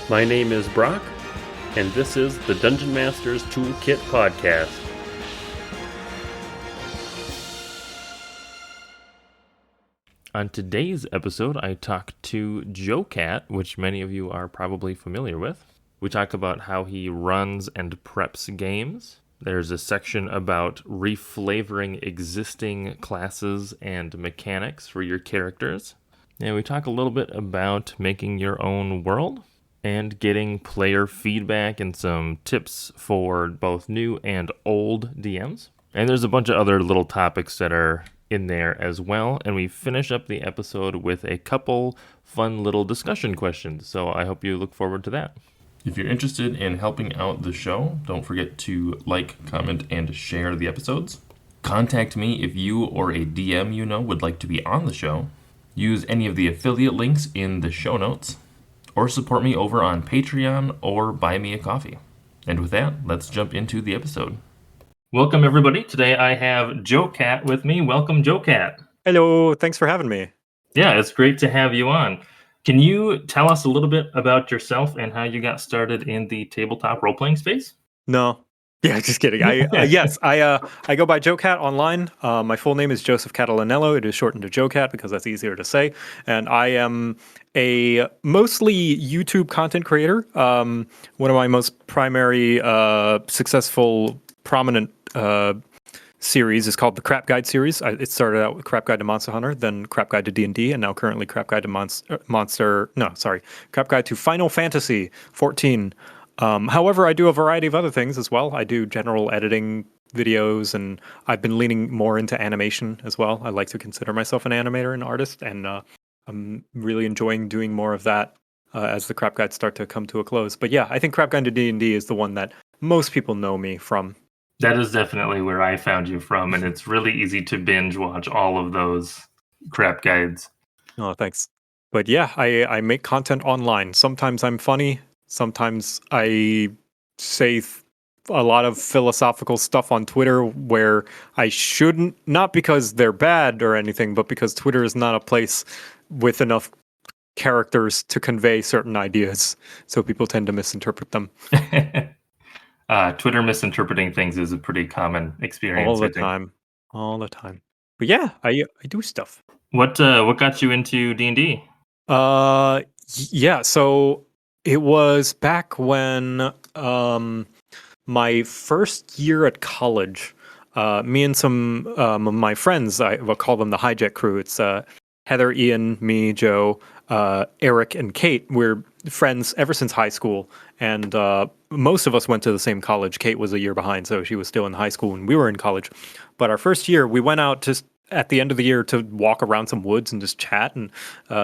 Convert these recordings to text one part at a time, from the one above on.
My name is Brock, and this is the Dungeon Master's Toolkit podcast. On today's episode, I talked to JoCat, which many of you are probably familiar with. We talk about how he runs and preps games. There's a section about reflavoring existing classes and mechanics for your characters. And we talk a little bit about making your own world and getting player feedback and some tips for both new and old DMs. And there's a bunch of other little topics that are in there as well. And we finish up the episode with a couple fun little discussion questions. So I hope you look forward to that. If you're interested in helping out the show, don't forget to like, comment, and share the episodes. Contact me if you or a DM you know would like to be on the show. Use any of the affiliate links in the show notes. Or support me over on Patreon or buy me a coffee. And with that, let's jump into the episode. Welcome, everybody. Today I have JoCat with me. Welcome, JoCat. Hello. Thanks for having me. Yeah, it's great to have you on. Can you tell us a little bit about yourself and how you got started in the tabletop role-playing space? No. Yeah, just kidding. I go by JoCat online. My full name is Joseph Catalanello. It is shortened to JoCat because that's easier to say. And I am a mostly YouTube content creator. One of my most primary successful, prominent series is called the Crap Guide series. It started out with Crap Guide to Monster Hunter, then Crap Guide to D&D, and now currently Crap Guide to Crap Guide to Final Fantasy 14. However, I do a variety of other things as well. I do general editing videos, and I've been leaning more into animation as well. I like to consider myself an animator and artist, and I'm really enjoying doing more of that as the Crap Guides start to come to a close. But yeah, I think Crap Guide to D&D is the one that most people know me from. That is definitely where I found you from, and it's really easy to binge watch all of those Crap Guides. Oh, thanks. But yeah, I make content online. Sometimes I'm funny. Sometimes I say a lot of philosophical stuff on Twitter where I shouldn't, not because they're bad or anything, but because Twitter is not a place with enough characters to convey certain ideas. So people tend to misinterpret them. Twitter misinterpreting things is a pretty common experience. All the time. But yeah, I do stuff. What got you into D&D? Yeah, so it was back when my first year at college, me and some of my friends, I will call them the Hijack crew. It's Heather, Ian, me, Joe, Eric, and Kate. We're friends ever since high school, and most of us went to the same college. Kate was a year behind, so she was still in high school when we were in college. But our first year, we went out just at the end of the year to walk around some woods and just chat, and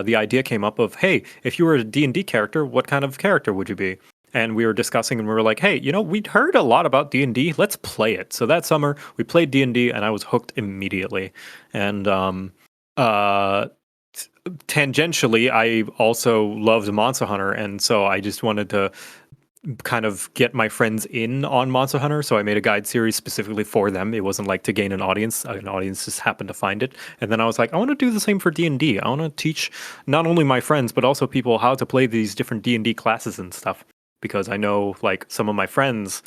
the idea came up of, hey, if you were a D&D character, what kind of character would you be? And we were discussing, and we were like, hey, we'd heard a lot about D&D. Let's play it. So that summer, we played D&D, and I was hooked immediately. And tangentially, I also loved Monster Hunter, and so I just wanted to kind of get my friends in on Monster Hunter, so I made a guide series specifically for them. It wasn't like to gain an audience just happened to find it. And then I was like, I want to do the same for D&D. I want to teach not only my friends, but also people how to play these different D&D classes and stuff. Because I know, like, some of my friends,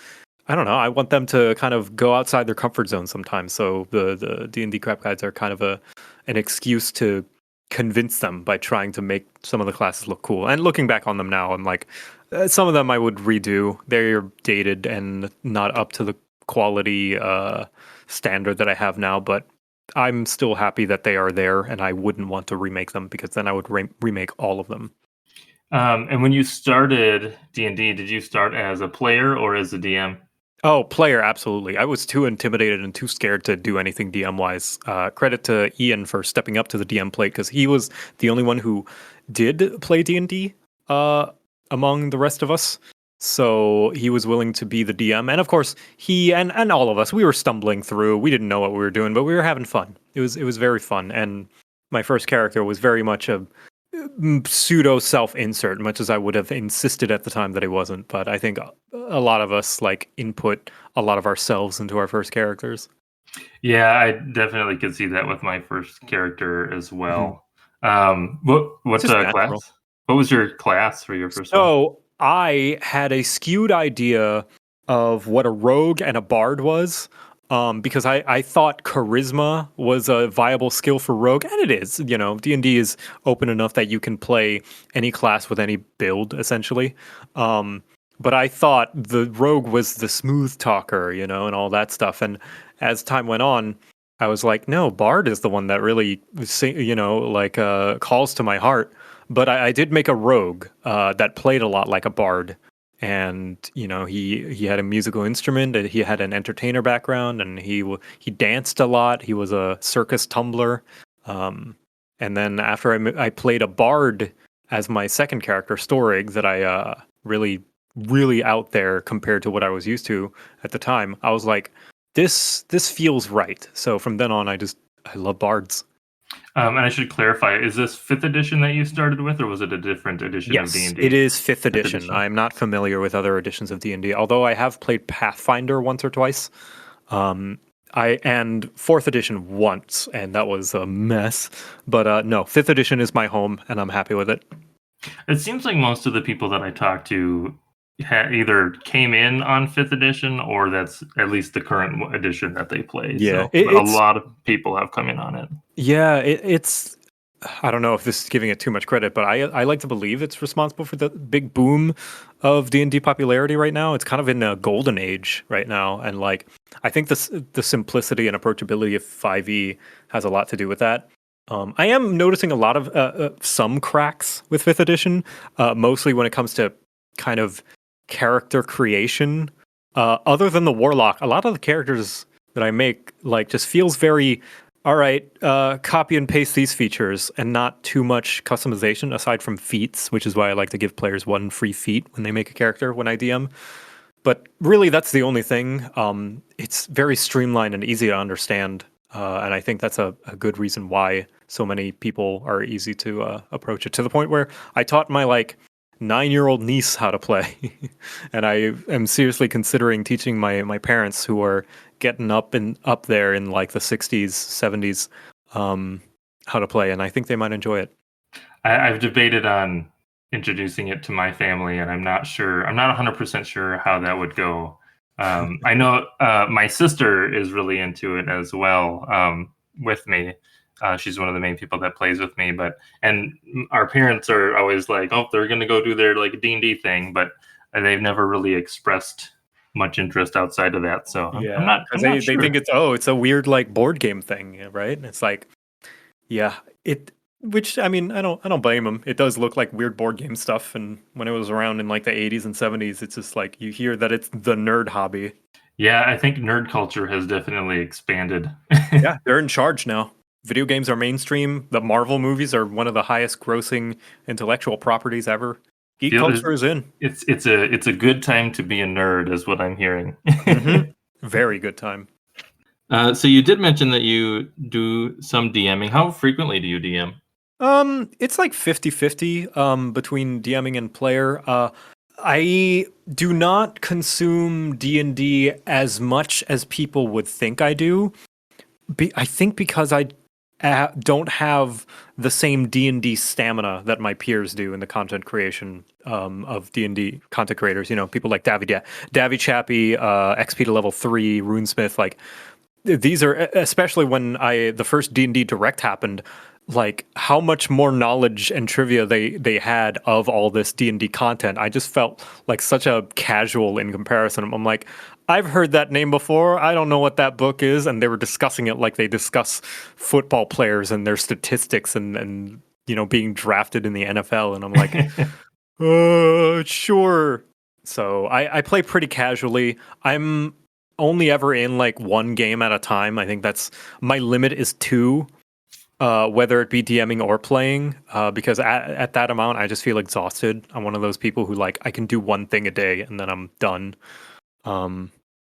I don't know, I want them to kind of go outside their comfort zone sometimes. So the D&D Crap Guides are kind of an excuse to convince them by trying to make some of the classes look cool. And looking back on them now, I'm like, some of them I would redo. They're dated and not up to the quality standard that I have now, but I'm still happy that they are there, and I wouldn't want to remake them because then I would remake all of them. And when you started D&D, did you start as a player or as a DM? Oh, player, absolutely. I was too intimidated and too scared to do anything DM-wise. Credit to Ian for stepping up to the DM plate, because he was the only one who did play D&D among the rest of us. So he was willing to be the DM. And of course, he and all of us, we were stumbling through. We didn't know what we were doing, but we were having fun. It was very fun. And my first character was very much a pseudo self-insert, much as I would have insisted at the time that he wasn't. But I think a lot of us input a lot of ourselves into our first characters. Yeah, I definitely could see that with my first character as well. What class? What was your class for your first one? Oh, I had a skewed idea of what a rogue and a bard was. Because I thought charisma was a viable skill for rogue, and it is. You know, D&D is open enough that you can play any class with any build, essentially. But I thought the rogue was the smooth talker, you know, and all that stuff. And as time went on, I was like, no, bard is the one that really, you know, like calls to my heart. But I did make a rogue that played a lot like a bard, and you know he had a musical instrument, and he had an entertainer background, and he danced a lot. He was a circus tumbler. Um, and then after I played a bard as my second character, Storig, that I really out there compared to what I was used to at the time. I was like, this feels right. So from then on, I love bards. And I should clarify: is this fifth edition that you started with, or was it a different edition of D Yes, and it D? is fifth Fifth edition. edition. I'm not familiar with other editions of D&D, although I have played Pathfinder once or twice. Um, I and fourth edition once, and that was a mess. But no, fifth edition is my home, and I'm happy with it. It seems like most of the people that I talk to either came in on fifth edition, or that's at least the current edition that they play. Yeah, So a lot of people have come in on it. it's. I don't know if this is giving it too much credit, but I like to believe it's responsible for the big boom of D&D popularity right now. It's kind of in a golden age right now, and like I think the simplicity and approachability of 5e has a lot to do with that. I am noticing a lot of some cracks with fifth edition, mostly when it comes to kind of character creation. Other than the warlock, a lot of the characters that I make like just feels very all right, copy and paste these features and not too much customization aside from feats, which is why I like to give players one free feat when they make a character when I DM. But really, that's the only thing. It's very streamlined and easy to understand. And I think that's a good reason why so many people are easy to approach it, to the point where I taught my like 9-year-old niece how to play. And I am seriously considering teaching my parents, who are getting up there in like the 60s, 70s, how to play, and I think they might enjoy it. I've debated on introducing it to my family, and I'm not sure. I'm not 100% sure how that would go. I know my sister is really into it as well, with me. She's one of the main people that plays with me, and our parents are always like, "Oh, they're gonna go do their like D&D thing," but they've never really expressed much interest outside of that. So Yeah, because I'm not they think sure. it's a weird like board game thing, right? It's like, yeah, it. Which I mean, I don't blame them. It does look like weird board game stuff, and when it was around in like the 80s and 70s, it's just like you hear that it's the nerd hobby. Yeah, I think nerd culture has definitely expanded. Yeah, they're in charge now. Video games are mainstream. The Marvel movies are one of the highest grossing intellectual properties ever. Geek Feel culture is in. it's a good time to be a nerd, is what I'm hearing. Hmm. Very good time. So you did mention that you do some DMing. How frequently do you DM? It's like 50-50 between DMing and player. I do not consume D&D as much as people would think I do. I think because I don't have the same D&D stamina that my peers do in the content creation of D&D content creators. You know, people like Davy Chappie, XP to level 3, Runesmith. Like these are, especially when the first D&D Direct happened, like how much more knowledge and trivia they had of all this D&D content. I just felt like such a casual in comparison. I'm like, I've heard that name before. I don't know what that book is, and they were discussing it like they discuss football players and their statistics and you know being drafted in the NFL. And I'm like, sure. So I play pretty casually. I'm only ever in like one game at a time. I think that's my limit is two, whether it be DMing or playing, because at that amount, I just feel exhausted. I'm one of those people who like I can do one thing a day and then I'm done.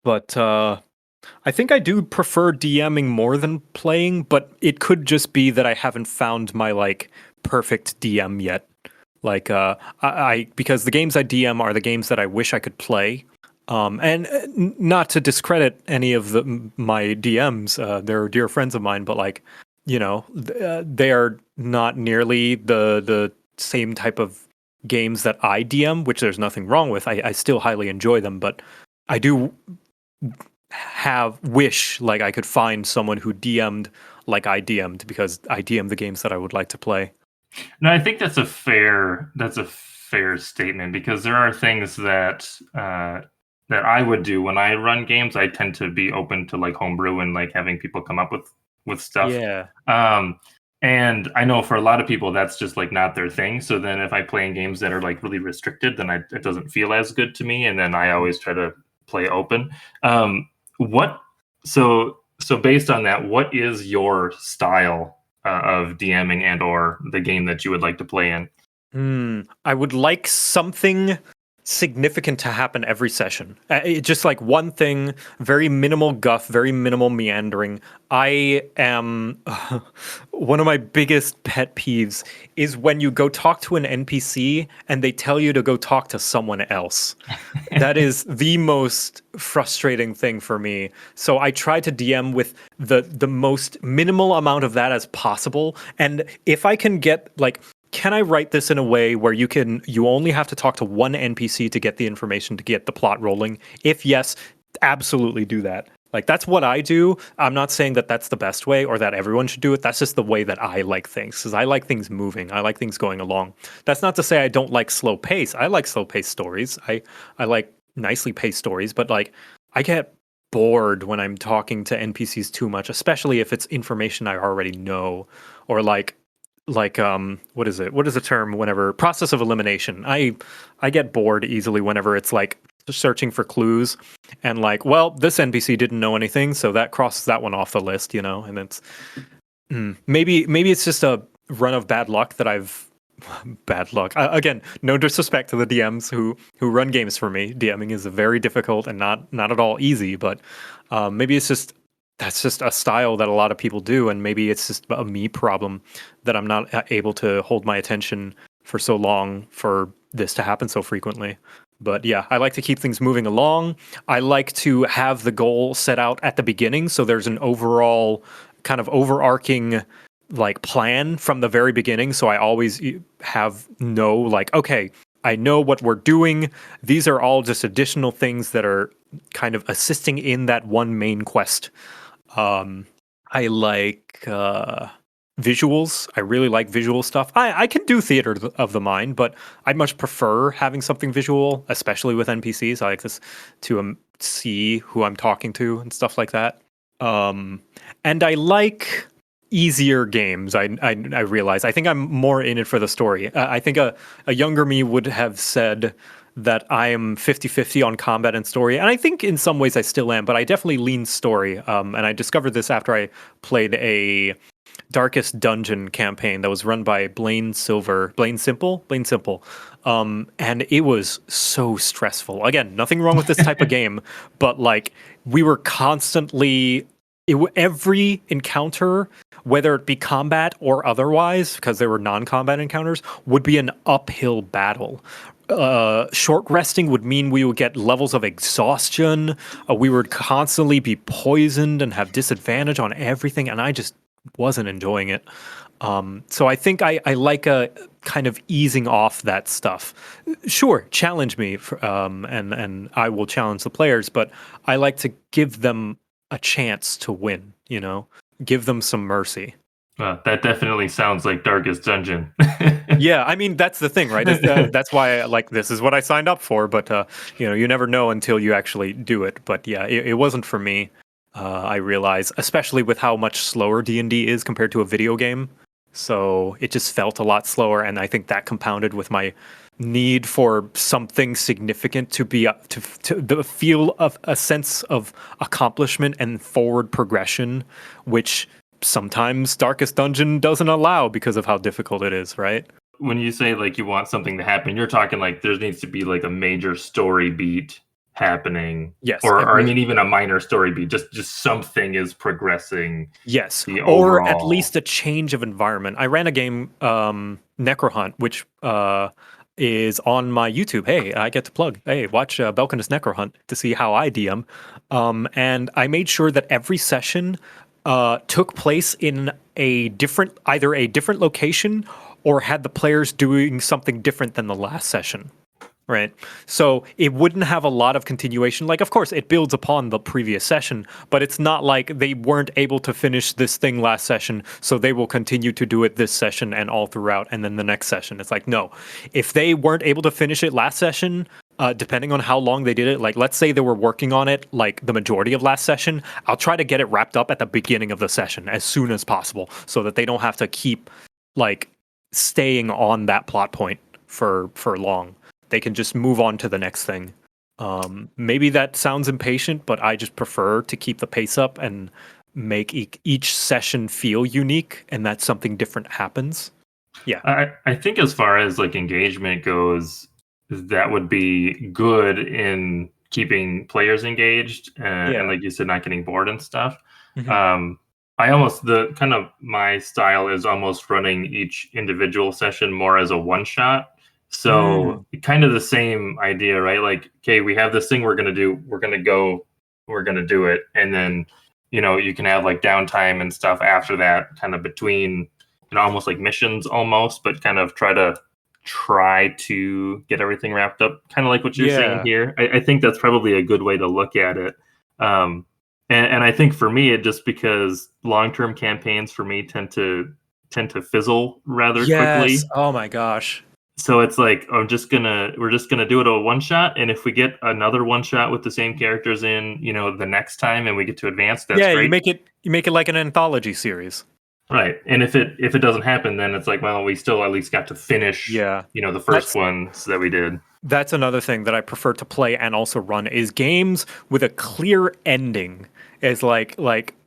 But I think I do prefer DMing more than playing, but it could just be that I haven't found my like perfect DM yet. Like I because the games I DM are the games that I wish I could play. And not to discredit any of my DMs, they're dear friends of mine, but like, you know, they are not nearly the same type of games that I DM, which there's nothing wrong with. I still highly enjoy them, but I do wish like I could find someone who DM'd like I DM'd, because I DM the games that I would like to play. No, I think that's a fair statement, because there are things that I would do when I run games. I tend to be open to like homebrew and like having people come up with stuff. Yeah. Um, and I know for a lot of people that's just like not their thing. So then if I play in games that are like really restricted, then it doesn't feel as good to me. And then I always try to play open. What so based on that, what is your style of DMing and or the game that you would like to play in? I would like something significant to happen every session. Just like one thing, very minimal guff, very minimal meandering. I am one of my biggest pet peeves is when you go talk to an NPC and they tell you to go talk to someone else. That is the most frustrating thing for me. So I try to DM with the most minimal amount of that as possible. And if I can get like, can I write this in a way where you only have to talk to one NPC to get the information to get the plot rolling? If yes, absolutely do that. Like that's what I do. I'm not saying that that's the best way or that everyone should do it. That's just the way that I like things, because I like things moving. I like things going along. That's not to say I don't like slow pace. I like slow paced stories. I like nicely paced stories, but like I get bored when I'm talking to NPCs too much, especially if it's information I already know, or like what is it, what is the term, whenever process of elimination. I get bored easily whenever it's like searching for clues and like, well, this NPC didn't know anything, so that crosses that one off the list, and it's maybe it's just a run of bad luck that I've bad luck. Again, no disrespect to the DMs who run games for me. DMing is very difficult and not at all easy, but maybe it's just that's just a style that a lot of people do, and maybe it's just a me problem that I'm not able to hold my attention for so long for this to happen so frequently. But yeah, I like to keep things moving along. I like to have the goal set out at the beginning, so there's an overall kind of overarching like plan from the very beginning. So I always like, okay, I know what we're doing. These are all just additional things that are kind of assisting in that one main quest. I like visuals. I really like visual stuff. I can do theater of the mind, but I'd much prefer having something visual, especially with NPCs. I like this to see who I'm talking to and stuff like that. And I like easier games. I realize. I think I'm more in it for the story. I think a younger me would have said that I am 50-50 on combat and story. And I think in some ways I still am, but I definitely lean story. And I discovered this after I played a Darkest Dungeon campaign that was run by Blaine Simple. And it was so stressful. Again, nothing wrong with this type of game, but like we were constantly, every encounter, whether it be combat or otherwise, because there were non-combat encounters, would be an uphill battle. Short resting would mean we would get levels of exhaustion. We would constantly be poisoned and have disadvantage on everything, and I just wasn't enjoying it. So I think I like a kind of easing off that stuff. Sure, challenge me, and I will challenge the players, but I like to give them a chance to win. Give them some mercy. That definitely sounds like Darkest Dungeon. Yeah, I mean that's the thing, right? That's why like this is what I signed up for, but you never know until you actually do it. But yeah, it wasn't for me. I realize, especially with how much slower D&D is compared to a video game. So it just felt a lot slower, and I think that compounded with my need for something significant to be to feel of a sense of accomplishment and forward progression, which sometimes Darkest Dungeon doesn't allow because of how difficult it is, right? When you say like you want something to happen, you're talking like there needs to be like a major story beat happening. Yes. Or I mean even a minor story beat, just something is progressing. Yes, The or at overall least a change of environment. I ran a game, Necrohunt, which is on my YouTube. Hey, I get to plug. Hey, watch Belkin's Necrohunt to see how I DM. And I made sure that every session took place in either a different location or had the players doing something different than the last session. Right. So it wouldn't have a lot of continuation. Like, of course, it builds upon the previous session, but it's not like they weren't able to finish this thing last session, so they will continue to do it this session and all throughout, and then the next session. It's like, no. If they weren't able to finish it last session, depending on how long they did it, like, let's say they were working on it like the majority of last session, I'll try to get it wrapped up at the beginning of the session as soon as possible so that they don't have to keep, like, staying on that plot point for long. They can just move on to the next thing. Maybe that sounds impatient, but I just prefer to keep the pace up and make each session feel unique, and that something different happens. Yeah. I think as far as like engagement goes, that would be good in keeping players engaged and Yeah. like you said, not getting bored and stuff. Mhm. Um, I almost the kind of my style is almost running each individual session more as a one shot. So Mm. kind of the same idea, right? Like, okay, we have this thing we're gonna do, we're gonna do it, and then you can have like downtime and stuff after that, kind of between almost like missions almost, but kind of try to get everything wrapped up, kind of like what you're saying Yeah. here. I think that's probably a good way to look at it. And I think for me, it just because long-term campaigns for me tend to fizzle rather Yes. quickly. Oh my gosh. So it's like we're just gonna do it a one shot, and if we get another one shot with the same characters in, the next time, and we get to advance, that's Yeah, you great. make it like an anthology series. Right. And if it doesn't happen, then it's like, well, we still at least got to finish, Yeah. the first That's ones that we did. That's another thing that I prefer to play and also run is games with a clear ending. Is like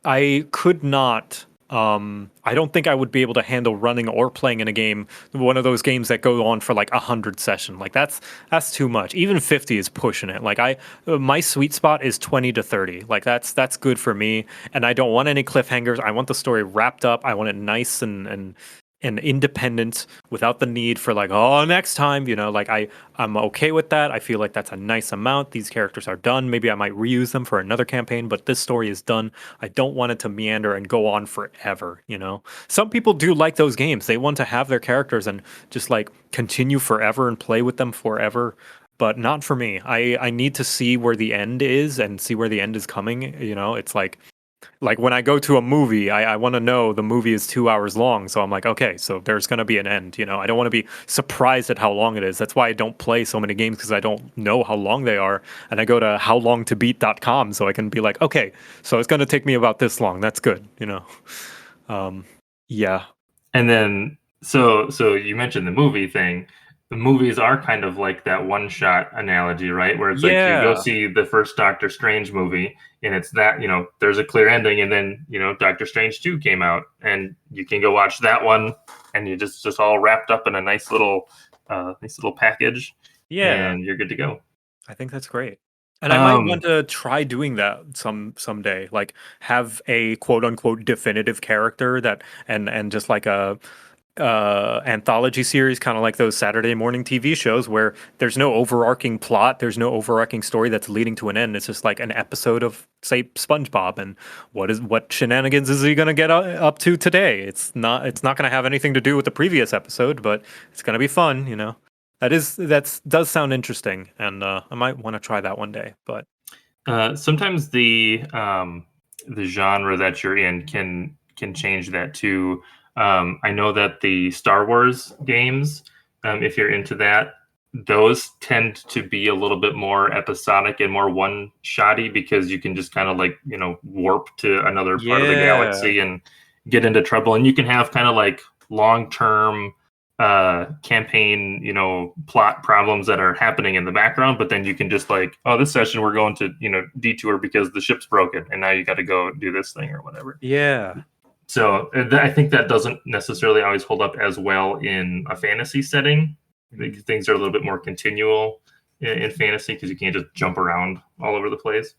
I could not I don't think I would be able to handle running or playing in a game, one of those games that go on for like 100 sessions. Like that's too much. Even 50 is pushing it. Like my sweet spot is 20 to 30. Like that's good for me. And I don't want any cliffhangers. I want the story wrapped up. I want it nice and independent without the need for like, oh, next time, like I'm okay with that. I feel like that's a nice amount. These characters are done. Maybe I might reuse them for another campaign, but this story is done. I don't want it to meander and go on forever. Some people do like those games. They want to have their characters and just like continue forever and play with them forever. But not for me. I need to see where the end is and see where the end is coming. It's like when I go to a movie, I want to know the movie is 2 hours long. So I'm like, okay, so there's going to be an end. I don't want to be surprised at how long it is. That's why I don't play so many games because I don't know how long they are. And I go to howlongtobeat.com so I can be like, okay, so it's going to take me about this long. That's good. Yeah. And then so you mentioned the movie thing. The movies are kind of like that one shot analogy, right? Where it's like you go Yeah. see the first Doctor Strange movie and it's that, there's a clear ending, and then, Doctor Strange 2 came out and you can go watch that one, and you just all wrapped up in a nice little package, Yeah. and you're good to go. I think that's great. And I might want Um to try doing that someday. Like have a quote unquote definitive character that and just like a anthology series, kind of like those Saturday morning TV shows where there's no overarching plot, there's no overarching story that's leading to an end. It's just like an episode of, say, SpongeBob, and what shenanigans is he gonna get up to today? It's not gonna have anything to do with the previous episode, but it's gonna be fun. That does sound interesting, and I might want to try that one day. But Sometimes the genre that you're in can change that too. I know that the Star Wars games, if you're into that, those tend to be a little bit more episodic and more one-shotty because you can just kind of like warp to another part of the yeah, galaxy and get into trouble, and you can have kind of like long-term campaign, plot problems that are happening in the background, but then you can just like, oh, this session we're going to, detour because the ship's broken, and now you got to go do this thing or whatever. yeah, So I think that doesn't necessarily always hold up as well in a fantasy setting. Like, mm, things are a little bit more continual in fantasy because you can't just jump around all over the place,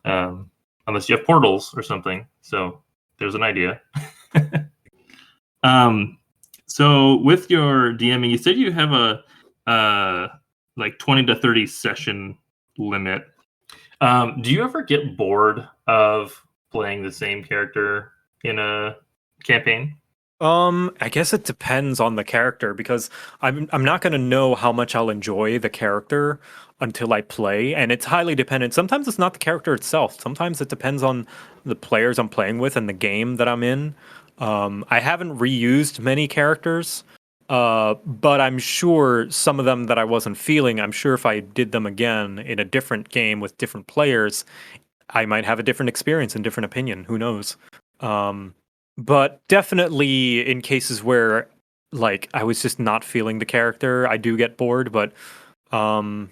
um, unless you have portals or something. So there's an idea. um, so with your DMing, you said you have a like 20 to 30 session limit. Do you ever get bored of playing the same character in a campaign? I guess it depends on the character because I'm not gonna know how much I'll enjoy the character until I play, and it's highly dependent. Sometimes it's not the character itself. Sometimes it depends on the players I'm playing with and the game that I'm in. I haven't reused many characters, but I'm sure some of them that I wasn't feeling, I'm sure if I did them again in a different game with different players, I might have a different experience and different opinion. Who knows? Um, but definitely in cases where like I was just not feeling the character, I do get bored. But I'm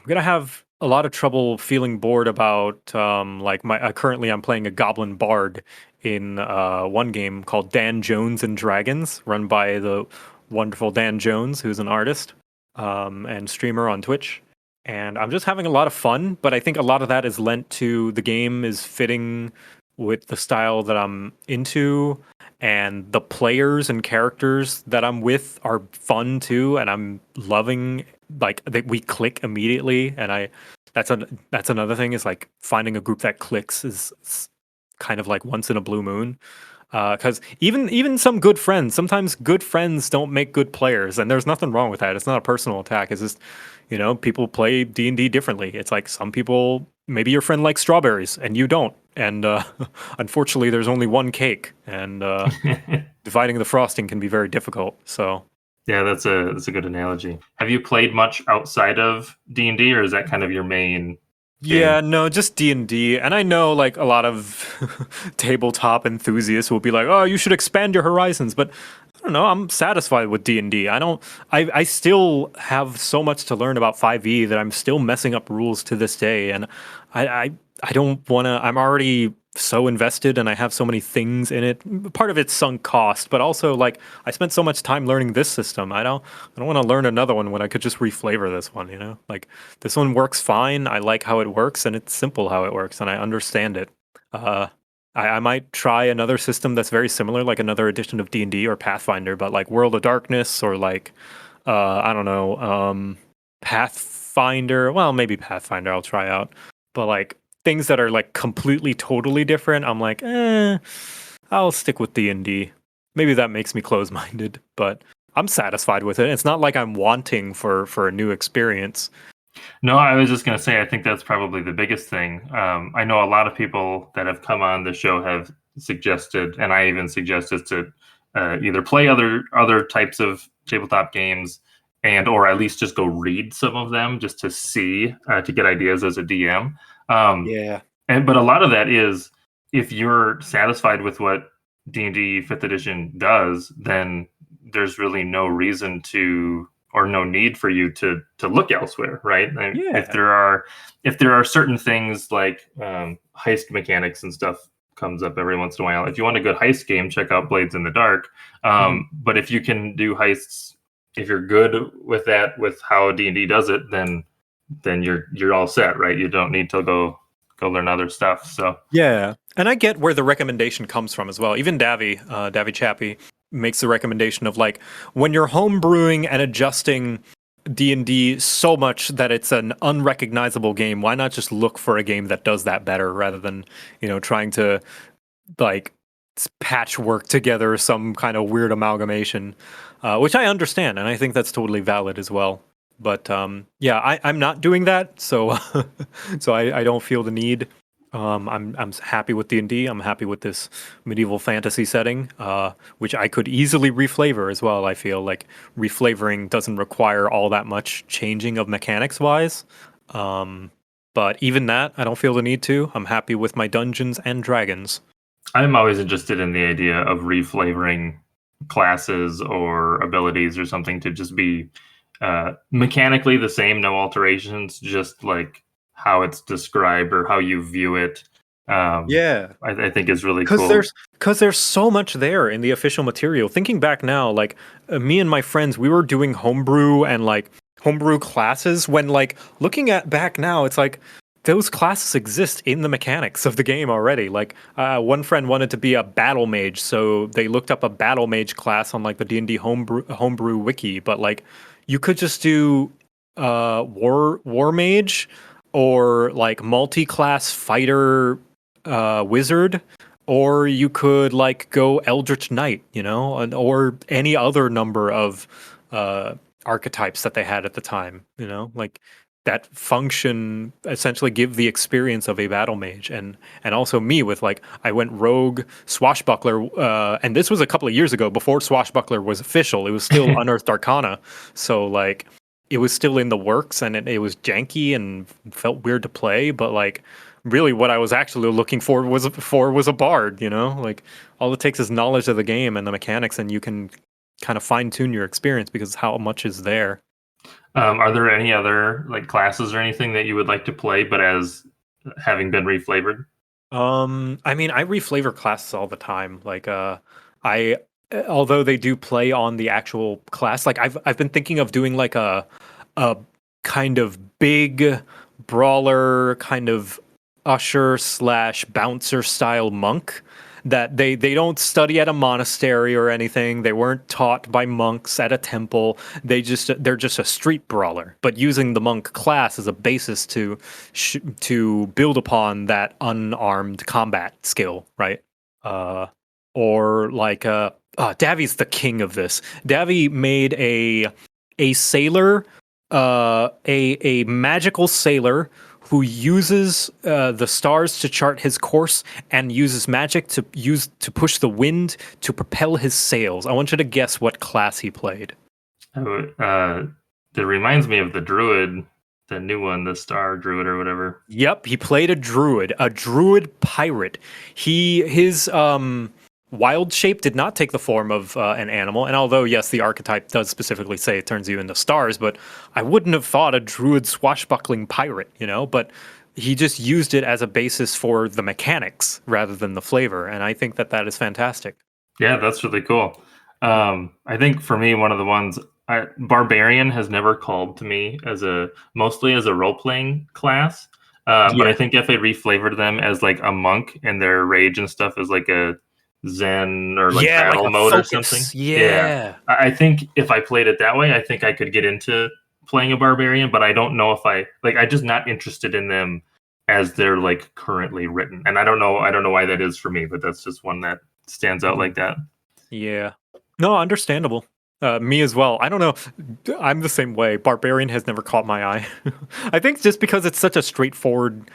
gonna have a lot of trouble feeling bored about like my currently I'm playing a Goblin Bard in one game called Dan Jones and Dragons, run by the wonderful Dan Jones, who's an artist and streamer on Twitch. And I'm just having a lot of fun, but I think a lot of that is lent to the game is fitting with the style that I'm into, and the players and characters that I'm with are fun too, and I'm loving like that we click immediately. And that's another thing is like finding a group that clicks is kind of like once in a blue moon. Because even some good friends, sometimes good friends don't make good players, and there's nothing wrong with that. It's not a personal attack. It's just, people play D&D differently. It's like some people, maybe your friend likes strawberries and you don't, and unfortunately, there's only one cake, and dividing the frosting can be very difficult. So Yeah, that's a good analogy. Have you played much outside of D&D, or is that kind of your main game? yeah, no, just D&D. And I know like a lot of tabletop enthusiasts will be like, "Oh, you should expand your horizons." But I don't know, I'm satisfied with D&D. I still have so much to learn about 5e that I'm still messing up rules to this day, and I don't want to I'm already so invested and I have so many things in it. Part of it's sunk cost, but also like I spent so much time learning this system. I don't want to learn another one when I could just reflavor this one, you know? Like this one works fine. I like how it works and it's simple how it works and I understand it. Uh I might try another system that's very similar, like another edition of D&D or Pathfinder, but like World of Darkness or like I don't know, Pathfinder. Well, maybe Pathfinder I'll try out. But like things that are like completely totally different, I'm like, I'll stick with D&D. Maybe that makes me close-minded, but I'm satisfied with it. It's not like I'm wanting for a new experience. No, I was just going to say, I think that's probably the biggest thing. I know a lot of people that have come on the show have suggested, and I even suggested to either play other types of tabletop games, and or at least just go read some of them just to see to get ideas as a DM. Um, Yeah. but a lot of that is if you're satisfied with what D&D Fifth Edition does, then there's really no reason to or no need for you to look elsewhere, right? Yeah. If there are certain things like heist mechanics and stuff comes up every once in a while. If you want a good heist game, check out Blades in the Dark. Mhm. But if you can do heists, if you're good with that, with how D&D does it, then you're all set, right? You don't need to go learn other stuff. So Yeah. And I get where the recommendation comes from as well. Even Davy Chappie makes the recommendation of like when you're homebrewing and adjusting D&D so much that it's an unrecognizable game, why not just look for a game that does that better rather than, trying to like patchwork together some kind of weird amalgamation, which I understand and I think that's totally valid as well. But yeah, I'm not doing that, so so I don't feel the need. I'm happy with D&D. I'm happy with this medieval fantasy setting, which I could easily reflavor as well. I feel like reflavoring doesn't require all that much changing of mechanics wise. Um, but even that, I don't feel the need to. I'm happy with my Dungeons and Dragons. I'm always interested in the idea of reflavoring classes or abilities or something to just be mechanically the same, no alterations, just like how it's described or how you view it. Yeah. I think is really Because cool. there's so much there in the official material. Thinking back now, like me and my friends, we were doing homebrew and like homebrew classes. When like looking at back now, it's like those classes exist in the mechanics of the game already. Like one friend wanted to be a battle mage, so they looked up a battle mage class on like the D&D homebrew wiki. But like you could just do war mage or like multi-class fighter wizard Or you could like go Eldritch Knight, or any other number of uh, archetypes that they had at the time, like that function essentially give the experience of a battle mage. And also me with like I went rogue swashbuckler, and this was a couple of years ago before swashbuckler was official. It was still unearthed arcana, so like it was still in the works, and it was janky and felt weird to play, but like really what I was actually looking for was a bard, like all it takes is knowledge of the game and the mechanics, and you can kind of fine tune your experience because how much is there. Are there any other like classes or anything that you would like to play, but as having been reflavored? I mean, I reflavor classes all the time. Like, I although they do play on the actual class, like I've been thinking of doing like a kind of big brawler, kind of usher slash bouncer style monk that they don't study at a monastery or anything. They weren't taught by monks at a temple. They're just a street brawler, but using the monk class as a basis to build upon that unarmed combat skill, right? Uh, or like Davi's the king of this. Davi made a sailor, a magical sailor who uses the stars to chart his course and uses magic to push the wind to propel his sails. I want you to guess what class he played. That reminds me of the druid, the new one, the star druid or whatever. Yep, he played a druid pirate. His wild shape did not take the form of an animal, and although yes, the archetype does specifically say it turns you into stars, but I wouldn't have thought a druid swashbuckling pirate, But he just used it as a basis for the mechanics rather than the flavor, and I think that is fantastic. Yeah, that's really cool. I think for me, one of the ones Barbarian has never called to me mostly as a role playing class. But I Yeah, think if I reflavored them as like a monk and their rage and stuff is like a Zen or like yeah, like battle a mode or something. focus. Yeah. Yeah. I think if I played it that way, I think I could get into playing a barbarian, but I don't know if I'm just not interested in them as they're like currently written. And I don't know why that is for me, but that's just one that stands out like that. Yeah. No, understandable. Me as well. I don't know. I'm the same way. Barbarian has never caught my eye. I think just because it's such a straightforward,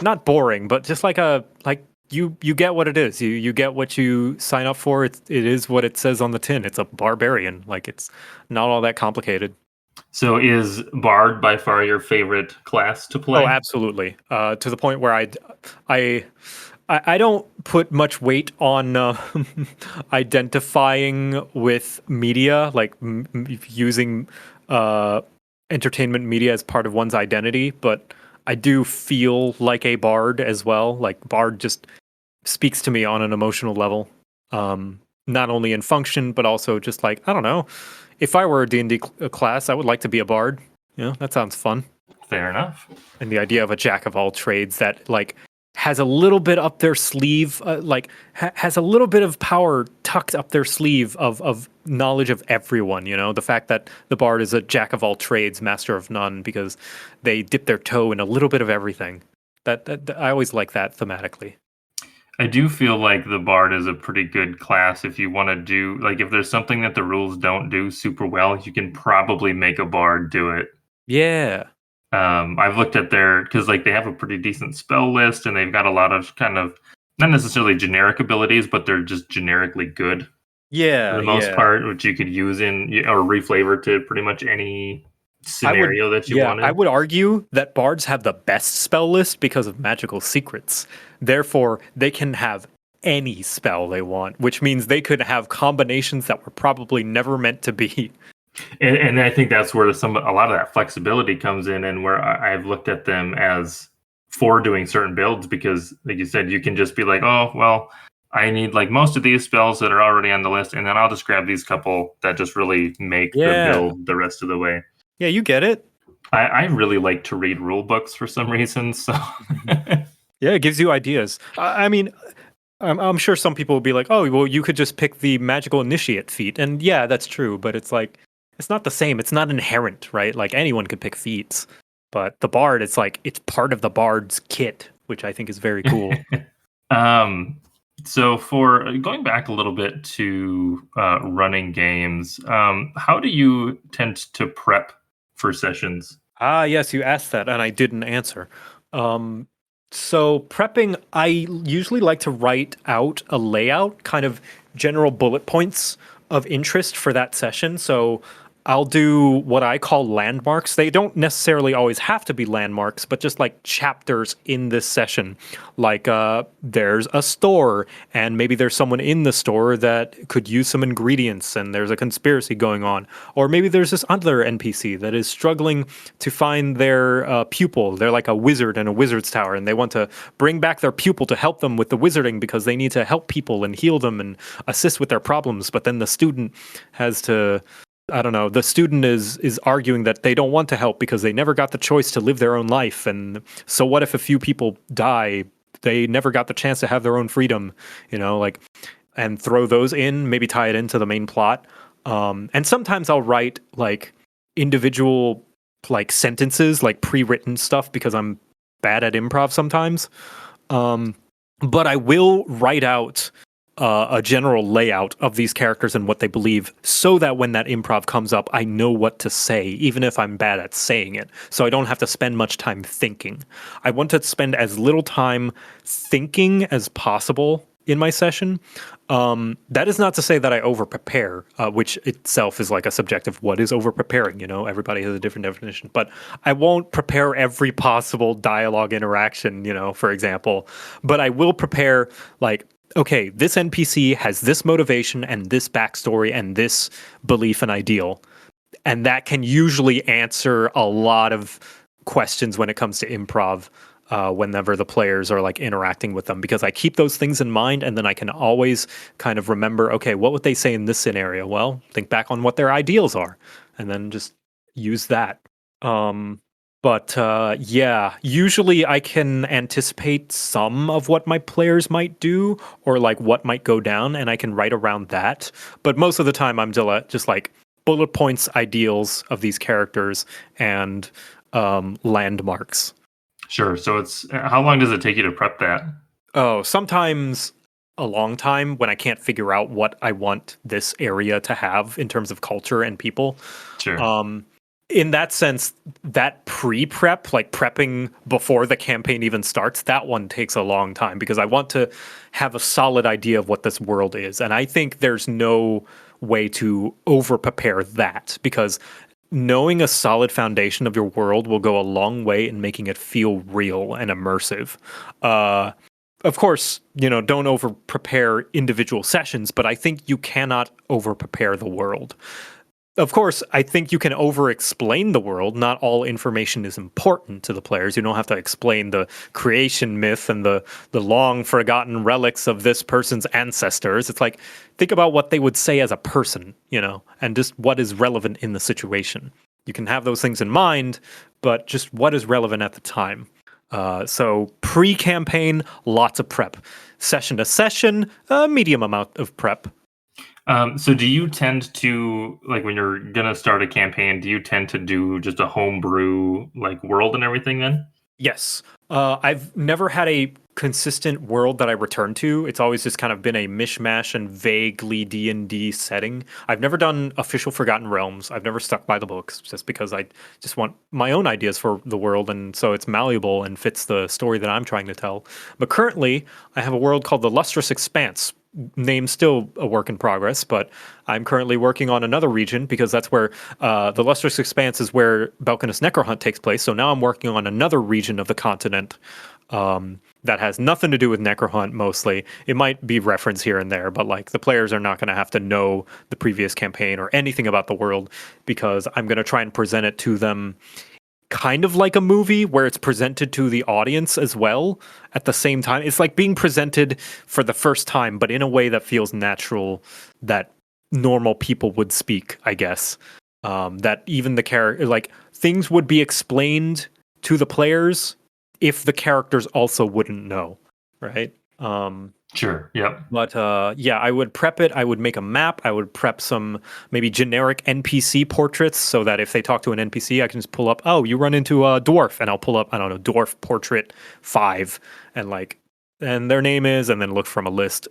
not boring, but just like you get what it is. You get what you sign up for. It is what it says on the tin. It's a barbarian. Like it's not all that complicated. So is Bard by far your favorite class to Oh, play? absolutely. To the point where I I don't put much weight on identifying with media, like using uh, entertainment media as part of one's identity, but I do feel like a bard as well. Like bard just speaks to me on an emotional level, not only in function but also just like I don't know. If I were a D&D class, I would like to be a bard. That sounds fun. Fair enough. And the idea of a jack of all trades that like has a little bit up their sleeve, has a little bit of power tucked up their sleeve of knowledge of everyone. The fact that the bard is a jack of all trades, master of none, because they dip their toe in a little bit of everything. That I always like that thematically. I do feel like the Bard is a pretty good class if you want to do like if there's something that the rules don't do super well, you can probably make a Bard do it. Yeah, I've looked at because like they have a pretty decent spell list and they've got a lot of kind of not necessarily generic abilities, but they're just generically good for yeah, the most yeah. part, which you could use or reflavor to pretty much any I would, scenario that you yeah, I wanted. would argue that bards have the best spell list because of magical secrets. Therefore, they can have any spell they want, which means they could have combinations that were probably never meant to be. And I think that's where a lot of that flexibility comes in, and where I've looked at them as for doing certain builds because, like you said, you can just be like, oh well, I need like most of these spells that are already on the list, and then I'll just grab these couple that just really make the Yeah. build the rest of the way. Yeah, you get it. I really like to read rule books for some reason, so Yeah, it gives you ideas. I mean, I'm sure some people will be like, oh, well, you could just pick the magical initiate feat. And yeah, that's true. But it's like, it's not the same. It's not inherent, right? Like anyone could pick feats. But the bard, it's like, it's part of the bard's kit, which I think is very cool. um, So, for going back a little bit to running games, how do you tend to prep for sessions? Ah, yes, you asked that, and I didn't answer. Um, so prepping, I usually like to write out a layout, kind of general bullet points of interest for that session. So I'll do what I call landmarks. They don't necessarily always have to be landmarks, but just like chapters in this session. Like there's a store, and maybe there's someone in the store that could use some ingredients, and there's a conspiracy going on. Or maybe there's this other NPC that is struggling to find their pupil. They're like a wizard in a wizard's tower, and they want to bring back their pupil to help them with the wizarding because they need to help people and heal them and assist with their problems. But then the student has to, I don't know. The student is arguing that they don't want to help because they never got the choice to live their own life. And so what if a few people die? They never got the chance to have their own freedom, like, and throw those in, maybe tie it into the main plot. And sometimes I'll write like individual like sentences, like pre-written stuff because I'm bad at improv sometimes. But I will write out a general layout of these characters and what they believe so that when that improv comes up, I know what to say, even if I'm bad at saying it. So I don't have to spend much time thinking. I want to spend as little time thinking as possible in my session. That is not to say that I over prepare, which itself is like a subjective what is over preparing, everybody has a different definition, but I won't prepare every possible dialogue interaction, for example, but I will prepare like, okay, this NPC has this motivation and this backstory and this belief and ideal. And that can usually answer a lot of questions when it comes to improv whenever the players are like interacting with them, because I keep those things in mind and then I can always kind of remember, okay, what would they say in this scenario? Well, think back on what their ideals are and then just use that. But yeah, usually I can anticipate some of what my players might do or like what might go down, and I can write around that. But most of the time, I'm just like bullet points, ideals of these characters, and landmarks. Sure. So, it's how long does it take you to prep that? Oh, sometimes a long time when I can't figure out what I want this area to have in terms of culture and people. Sure. In that sense, that pre-prep, like prepping before the campaign even starts, that one takes a long time because I want to have a solid idea of what this world is. And I think there's no way to over-prepare that, because knowing a solid foundation of your world will go a long way in making it feel real and immersive. Of course, don't over-prepare individual sessions, but I think you cannot over-prepare the world. Of course, I think you can over-explain the world. Not all information is important to the players. You don't have to explain the creation myth and the long forgotten relics of this person's ancestors. It's like, think about what they would say as a person, and just what is relevant in the situation. You can have those things in mind, but just what is relevant at the time. So pre-campaign, lots of prep. Session to session, a medium amount of prep. So, do you tend to, like, when you're gonna start a campaign, do you tend to do just a homebrew like world and everything then? Yes. I've never had a consistent world that I return to. It's always just kind of been a mishmash and vaguely D&D setting. I've never done official Forgotten Realms. I've never stuck by the books just because I just want my own ideas for the world, and so it's malleable and fits the story that I'm trying to tell. But currently, I have a world called the Lustrous Expanse. Name still a work in progress, but I'm currently working on another region because that's where the Lustrous Expanse is where Balkanus Necrohunt takes place. So now I'm working on another region of the continent that has nothing to do with Necrohunt mostly. It might be referenced here and there, but like the players are not going to have to know the previous campaign or anything about the world because I'm going to try and present it to them kind of like a movie where it's presented to the audience as well at the same time. It's like being presented for the first time, but in a way that feels natural, that normal people would speak, I guess. That even the character, like things would be explained to the players if the characters also wouldn't know, right? Sure. Yep. But yeah, I would prep it. I would make a map. I would prep some maybe generic NPC portraits so that if they talk to an NPC, I can just pull up, oh, you run into a dwarf, and I'll pull up, I don't know, dwarf portrait 5 and like and their name is, and then look from a list,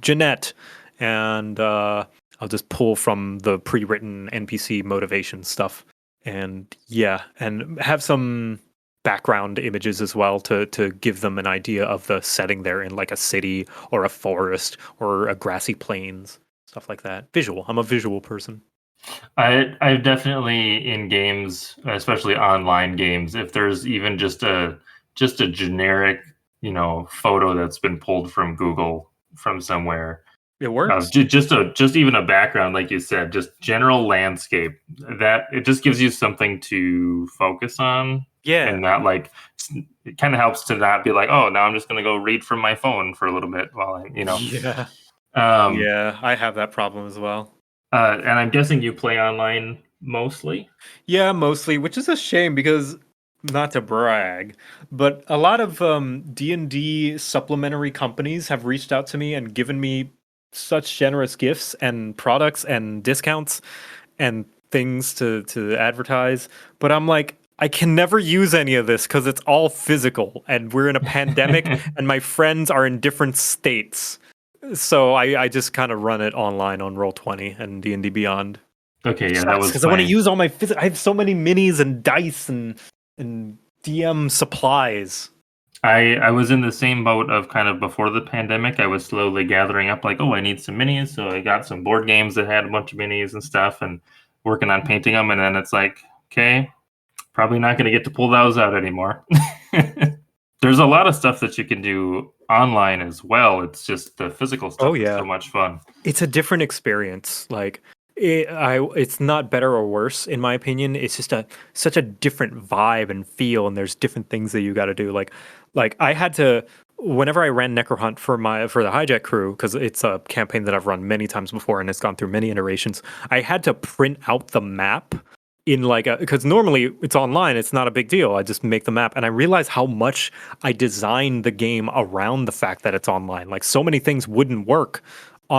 Jeanette, and I'll just pull from the pre-written NPC motivation stuff, and yeah, and have some background images as well to give them an idea of the setting they're in, like a city or a forest or a grassy plains, stuff like that. Visual. I'm a visual person. I've definitely in games, especially online games, if there's even just a generic, photo that's been pulled from Google from somewhere, It works. just even a background, like you said, just general landscape, that it just gives you something to focus on, and Yeah. not like it kind of helps to not be like, oh, now I'm just gonna go read from my phone for a little bit while Yeah. um Yeah. I have that problem as well. and I'm guessing you play online mostly. Yeah, mostly, which is a shame because not to brag, but a lot of D&D supplementary companies have reached out to me and given me such generous gifts and products and discounts and things to advertise, but I'm like I can never use any of this cuz it's all physical and we're in a pandemic and my friends are in different states. So I just kind of run it online on Roll20 and D&D Beyond. Okay, Which yeah, that sucks was because I want to my. use all my I have so many minis and dice and DM supplies. I was in the same boat of kind of before the pandemic. I was slowly gathering up, like, oh, I need some minis, so I got some board games that had a bunch of minis and stuff, and working on painting them. And then it's like, okay, probably not going to get to pull those out anymore. There's a lot of stuff that you can do online as well. It's just the physical Oh stuff is so yeah, much fun. it's a different experience. Like it's not better or worse in my opinion. It's just a such a different vibe and feel, and there's different things that you got to do. Like I had to whenever I ran Necrohunt for the hijack crew because it's a campaign that I've run many times before and it's gone through many iterations. I had to print out the map in like a because normally it's online, it's not a big deal. I just make the map, and I realize how much I designed the game around the fact that it's online. Like so many things wouldn't work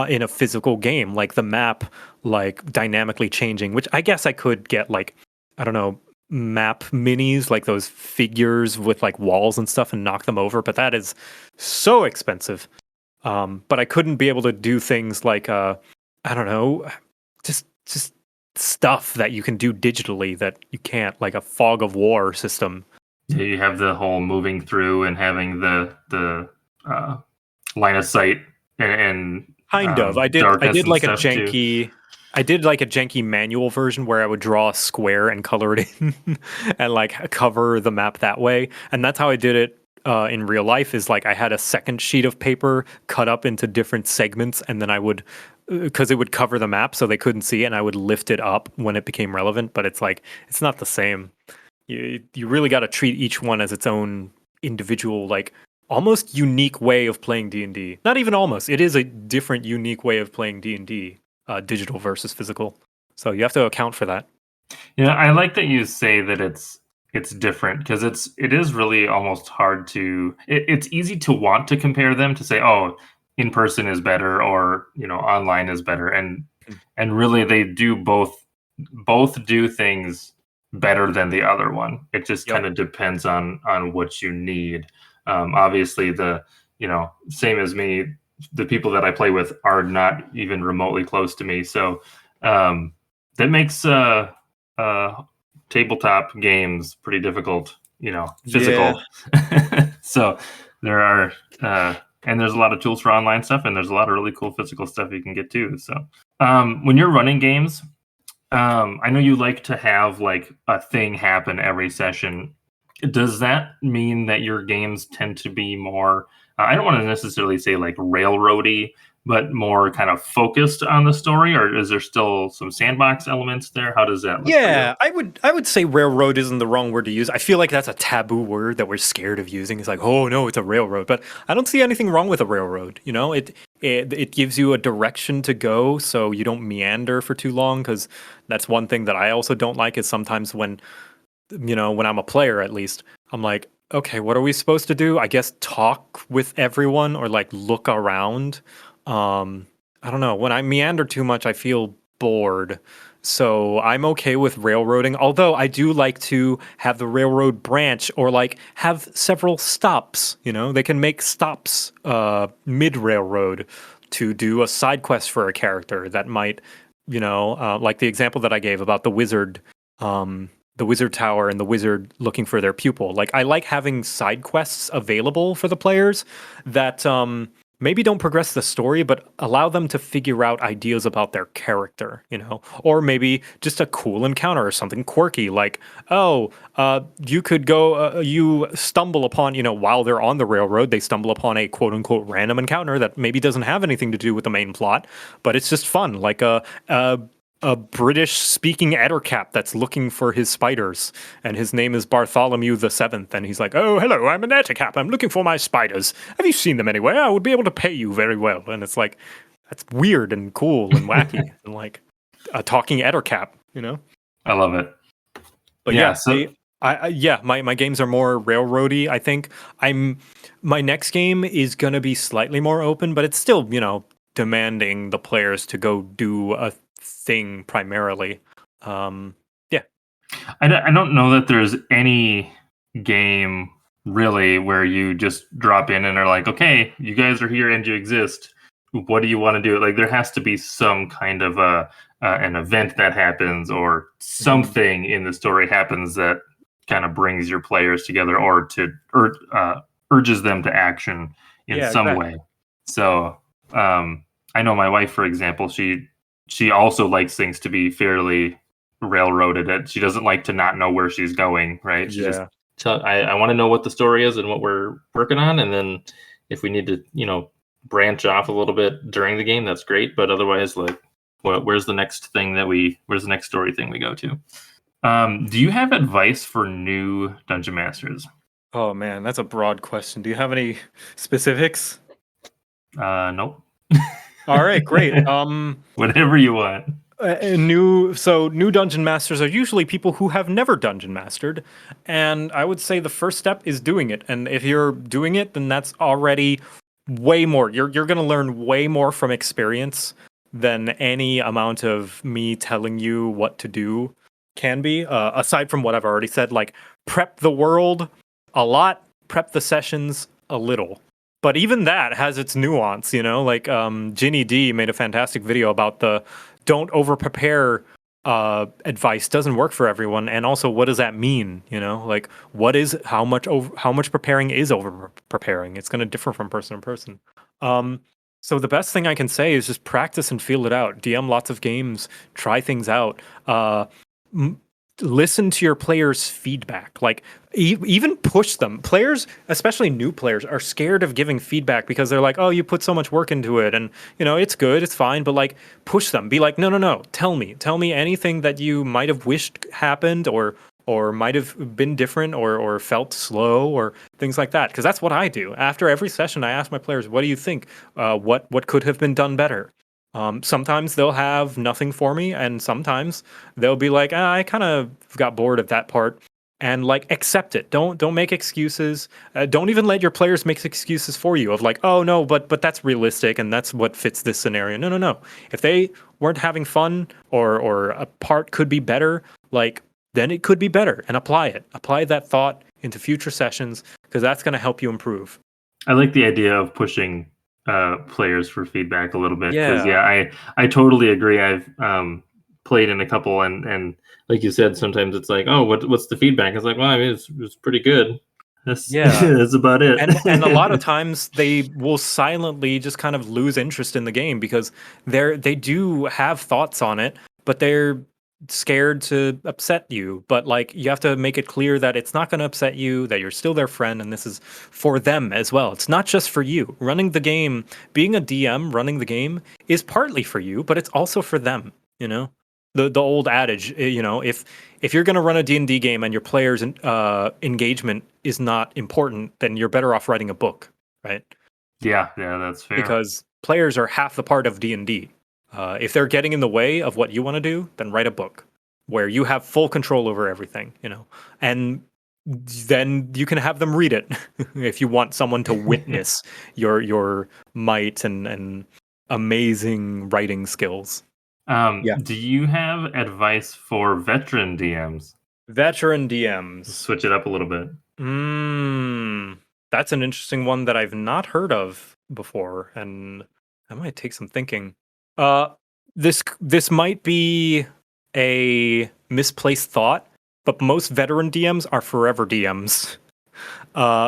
in a physical game, like the map, like dynamically changing. Which I guess I could get like I don't know map minis, like those figures with like walls and stuff, and knock them over. But that is so expensive. But I couldn't be able to do things like I don't know, just stuff that you can do digitally that you can't, like a fog of war system. Yeah, you have the whole moving through and having the uh, line of sight and Kind of. I darkness did and like a stuff too. janky I did like a janky manual version where I would draw a square and color it in and like cover the map that way. And that's how I did it in real life is like I had a second sheet of paper cut up into different segments and then I would because it would cover the map so they couldn't see it and I would lift it up when it became relevant, but it's like it's not the same. You really got to treat each one as its own individual like almost unique way of playing D&D. Not even almost. It is a different unique way of playing D&D, digital versus physical. So you have to account for that. Yeah, I like that you say that it's different because it is really almost hard to. It's easy to want to compare them to say, oh, in person is better or online is better, Mm. and really they do both do things better than the other one. It just Yep. kind of depends on what you need. Obviously, the same as me, the people that I play with are not even remotely close to me, so that makes uh, tabletop games pretty difficult. Yeah. Physical. So there are. And there's a lot of tools for online stuff, and there's a lot of really cool physical stuff you can get too. So, when you're running games, I know you like to have like a thing happen every session. Does that mean that your games tend to be more, I don't want to necessarily say like railroady, but more kind of focused on the story, or is there still some sandbox elements there? How does that look for you? Yeah, I would say railroad isn't the wrong word to use. I feel like that's a taboo word that we're scared of using. It's like, oh no, it's a railroad. But I don't see anything wrong with a railroad. You know, it gives you a direction to go so you don't meander for too long because that's one thing that I also don't like is sometimes when I'm a player at least, I'm like, okay, what are we supposed to do? I guess talk with everyone or like look around. I don't know. When I meander too much, I feel bored. So I'm okay with railroading, although I do like to have the railroad branch or like have several stops. They can make stops mid railroad to do a side quest for a character that might, like the example that I gave about the wizard tower and the wizard looking for their pupil. Like I like having side quests available for the players that maybe don't progress the story, but allow them to figure out ideas about their character, or maybe just a cool encounter or something quirky, like, oh, you could go, you stumble upon, while they're on the railroad, they stumble upon a quote unquote random encounter that maybe doesn't have anything to do with the main plot, but it's just fun, like a British speaking ettercap that's looking for his spiders, and his name is Bartholomew the Seventh, and he's like, oh, hello, I'm an ettercap, I'm looking for my spiders. Have you seen them anywhere? I would be able to pay you very well. And it's like, that's weird and cool and wacky, and like a talking ettercap. I love it. But Yeah. yeah, So my games are more railroady. I think my next game is gonna be slightly more open, but it's still, demanding the players to go do a thing primarily. Yeah. I don't know that there's any game really where you just drop in and are like, okay, you guys are here and you exist. What do you want to do? Like there has to be some kind of an event that happens or something in the story happens that kind of brings your players together or urges them to action in Yeah, some exactly. way. So I know my wife, for example, she also likes things to be fairly railroaded. It. She doesn't like to not know where she's going, right? She just Yeah. I want to know what the story is and what we're working on, and then if we need to, branch off a little bit during the game, that's great. But otherwise, like, where's the next where's the next story thing we go to? Do you have advice for new dungeon masters? Oh man, that's a broad question. Do you have any specifics? Nope. All right, great. Whatever you want. New dungeon masters are usually people who have never dungeon mastered, and I would say the first step is doing it. And if you're doing it, then that's already way more. You're going to learn way more from experience than any amount of me telling you what to do can be. Aside from what I've already said, like prep the world a lot, prep the sessions a little. But even that has its nuance, Like Ginny D made a fantastic video about the don't over prepare advice doesn't work for everyone, and also what does that mean? Like what is how much preparing is over preparing? It's going to differ from person to person. So the best thing I can say is just practice and feel it out. DM lots of games, try things out. Listen to your players' feedback. Like even push them. Players, especially new players, are scared of giving feedback because they're like, "Oh, you put so much work into it, and it's good, it's fine." But like, push them. Be like, "No. Tell me anything that you might have wished happened, or might have been different, or felt slow, or things like that." Because that's what I do. After every session, I ask my players, "What do you think? What could have been done better?" Sometimes they'll have nothing for me, and sometimes they'll be like, I kind of got bored of that part, and like accept it. Don't make excuses. Don't even let your players make excuses for you of like, oh no, but that's realistic and that's what fits this scenario. No. If they weren't having fun or a part could be better, like then it could be better, and apply it. Apply that thought into future sessions because that's going to help you improve. I like the idea of pushing players for feedback a little bit because Yeah. yeah, I totally agree. I've played in a couple and like you said, sometimes it's like, oh, what's the feedback? It's like, well, I mean, it's pretty good. That's Yeah. that's about it. And a lot of times they will silently just kind of lose interest in the game because they do have thoughts on it, but they're scared to upset you. But like you have to make it clear that it's not going to upset you, that you're still their friend, and this is for them as well. It's not just for you. Running the game, being a DM, running the game is partly for you, but it's also for them. The old adage, if you're going to run a D&D game and your players' engagement is not important, then you're better off writing a book, right? Yeah, that's fair. Because players are half the part of D&D. If they're getting in the way of what you want to do, then write a book where you have full control over everything, and then you can have them read it if you want someone to witness your might and amazing writing skills. Yeah. Do you have advice for veteran DMs? Veteran DMs. Switch it up a little bit. That's an interesting one that I've not heard of before, and that might take some thinking. Uh, this might be a misplaced thought, but most veteran DMs are forever DMs.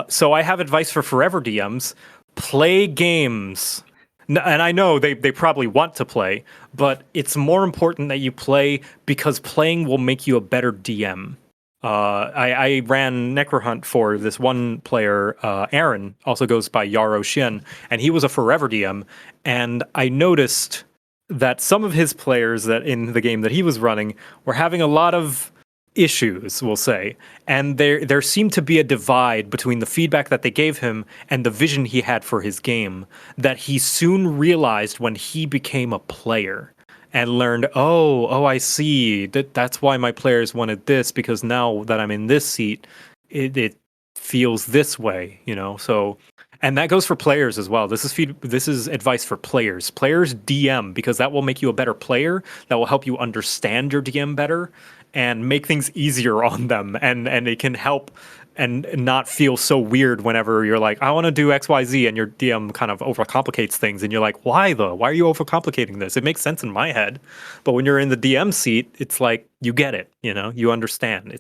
So I have advice for forever DMs: play games. And I know they probably want to play, but it's more important that you play because playing will make you a better DM. I ran Necrohunt for this one player, Aaron, also goes by Yarrow Shin, and he was a forever DM. And I noticed that some of his players that in the game that he was running were having a lot of issues, we'll say, and there seemed to be a divide between the feedback that they gave him and the vision he had for his game that he soon realized when he became a player and learned, oh, I see that's why my players wanted this, because now that I'm in this seat, it feels this way, you know. So, and that goes for players as well. This is advice for players. Players DM, because that will make you a better player. That will help you understand your DM better and make things easier on them, and it can help and not feel so weird whenever you're like, I want to do XYZ, and your DM kind of overcomplicates things, and you're like, why though? Why are you overcomplicating this? It makes sense in my head, but when you're in the DM seat, it's like you get it, you know, you understand.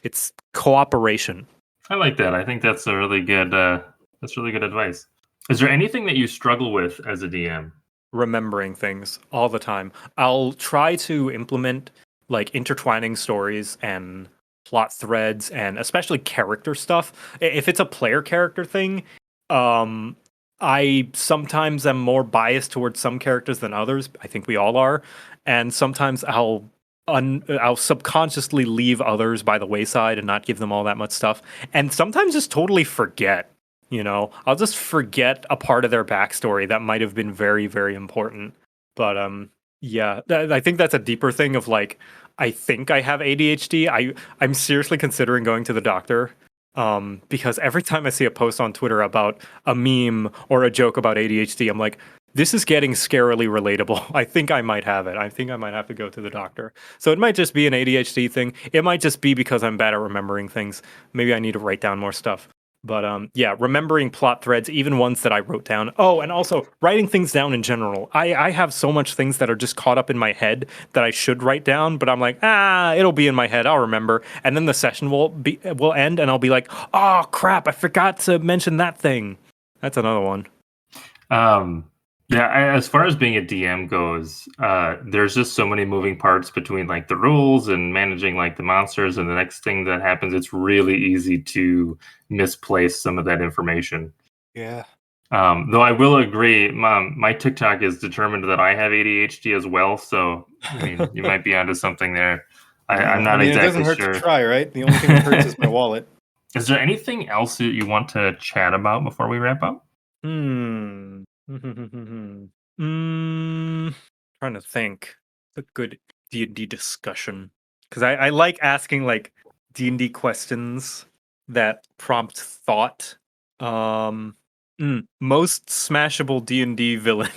It's cooperation. I like that. I think that's a really good. That's really good advice. Is there anything that you struggle with as a DM? Remembering things all the time. I'll try to implement like intertwining stories and plot threads and especially character stuff. If it's a player character thing, um I sometimes am more biased towards some characters than others. I think we all are. And sometimes I'll subconsciously leave others by the wayside and not give them all that much stuff. And sometimes just totally forget. You know, I'll just forget a part of their backstory that might have been very, very important. But yeah, I think that's a deeper thing of like, I think I have ADHD. I'm seriously considering going to the doctor. Because every time I see a post on Twitter about a meme or a joke about ADHD, I'm like, this is getting scarily relatable. I think I might have it. I think I might have to go to the doctor. So it might just be an ADHD thing. It might just be because I'm bad at remembering things. Maybe I need to write down more stuff. But yeah, remembering plot threads, even ones that I wrote down. Oh, and also writing things down in general. I have so much things that are just caught up in my head that I should write down, but I'm like, it'll be in my head. I'll remember. And then the session will end, and I'll be like, oh crap, I forgot to mention that thing. That's another one. Yeah, as far as being a DM goes, there's just so many moving parts between like the rules and managing like the monsters, and the next thing that happens, it's really easy to misplace some of that information. Yeah. Though I will agree, my TikTok is determined that I have ADHD as well. So I mean, you might be onto something there. I'm not It doesn't exactly hurt sure. to try, right? The only thing that hurts is my wallet. Is there anything else that you want to chat about before we wrap up? Hmm. mm, Trying to think. It's a good D&D discussion, because I like asking like D&D questions that prompt thought. Um, Most smashable D&D villain.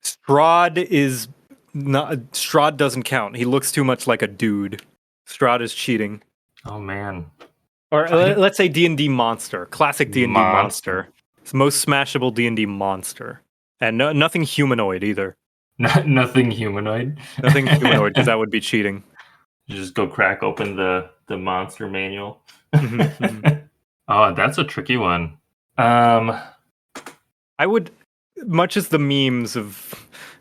Strahd is not. Strahd doesn't count. He looks too much like a dude. Strahd is cheating. Oh man, Or I, let's say D&D monster, classic D&D monster. monster. It's the most smashable D&D monster, and nothing humanoid either. Nothing humanoid. Nothing humanoid, because that would be cheating. You just go crack open the monster manual. Mhm. Oh, that's a tricky one. I would, much as the memes of,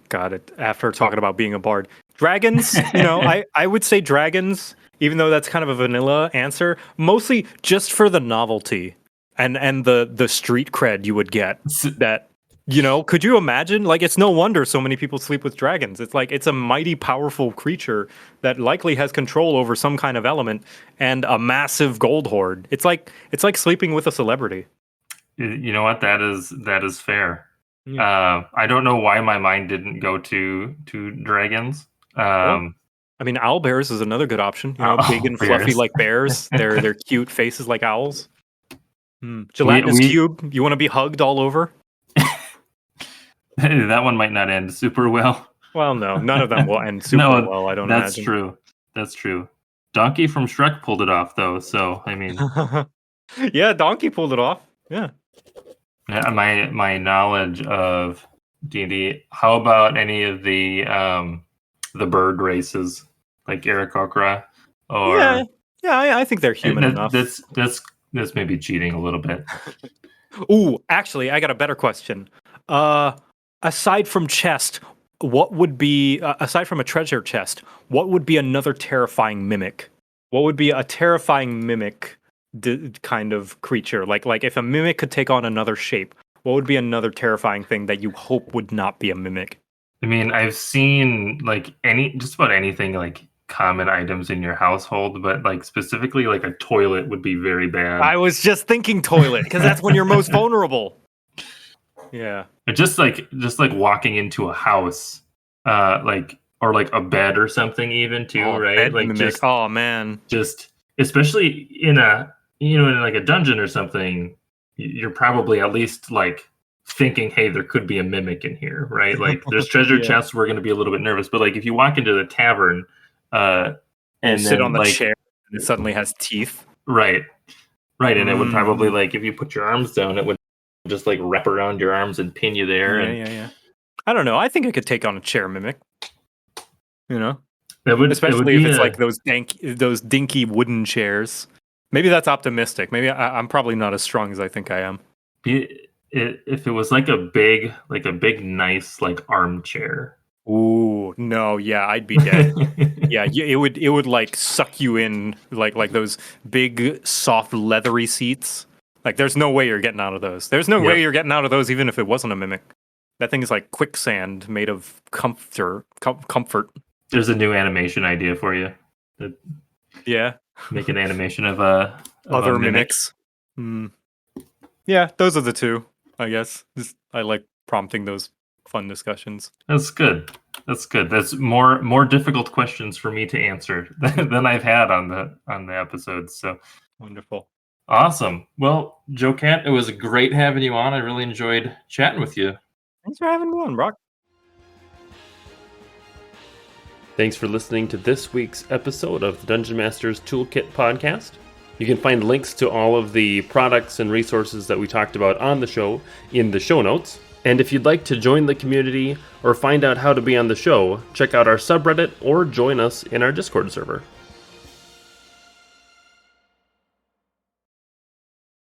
got it. After talking about being a bard, dragons. You know, I would say dragons, even though that's kind of a vanilla answer, mostly just for the novelty and the street cred you would get. That, you know, could you imagine? Like, it's no wonder so many people sleep with dragons. It's like it's a mighty powerful creature that likely has control over some kind of element and a massive gold hoard. It's like sleeping with a celebrity. You know what? That is fair. Yeah. I don't know why my mind didn't go to dragons. Well, I mean, owl bears is another good option. You know, big Oh, and fluffy bears. like bears. They're cute faces like owls. we Gelatinous we cube. You want to be hugged all over? That one might not end super well. Well, no, none of them will end super No, well, I don't that's imagine. true. That's true. Donkey from Shrek pulled it off, though. So I mean, Yeah, Donkey pulled it off. Yeah. my knowledge of D&D. How about any of the bird races like Aarakocra Yeah. or Yeah, I think they're human enough. that's maybe cheating a little bit. Ooh, actually, I got a better question. Aside from chest, what would be aside from a treasure chest? What would be another terrifying mimic? What would be a terrifying mimic kind of creature? Like if a mimic could take on another shape, what would be another terrifying thing that you hope would not be a mimic? I mean, I've seen like just about anything like common items in your household, but like specifically like a toilet would be very bad. I was just thinking toilet because that's when you're most vulnerable. Yeah. But just like walking into a house, like or like a bed or something even too, Oh, right? bed Like mimic. Oh man. just especially in a in like a dungeon or something, you're probably at least like thinking, hey, there could be a mimic in here, right? Like there's treasure Yeah. chests, we're going to be a little bit nervous, but like if you walk into the tavern, You and sit then on the like chair and it suddenly has teeth. right, right, and it would probably Mm. like if you put your arms down, it would just like wrap around your arms and pin you there, Yeah, and yeah, yeah. I don't know. I think I could take on a chair mimic. You know, it would especially if be it's a like those dinky wooden chairs. Maybe that's optimistic. Maybe I'm probably not as strong as I think I am. if it was like a big nice like armchair. Ooh, no, yeah, I'd be dead. Yeah, it would like suck you in like those big soft leathery seats. Like there's no way you're getting out of those. There's no way Yep. you're getting out of those even if it wasn't a mimic. That thing is like quicksand made of comfort. There's a new animation idea for you. Yeah. Make an animation of a Other mimic. mimics. Hmm. Yeah, those are the two, I guess. I like prompting those fun discussions. That's good. That's good. That's more difficult questions for me to answer than I've had on the episodes. So Wonderful. awesome. Well, JoCat, it was great having you on. I really enjoyed chatting with you. Thanks for having me on, Brock. Thanks for listening to this week's episode of the Dungeon Master's Toolkit podcast. You can find links to all of the products and resources that we talked about on the show in the show notes. And if you'd like to join the community or find out how to be on the show, check out our subreddit or join us in our Discord server.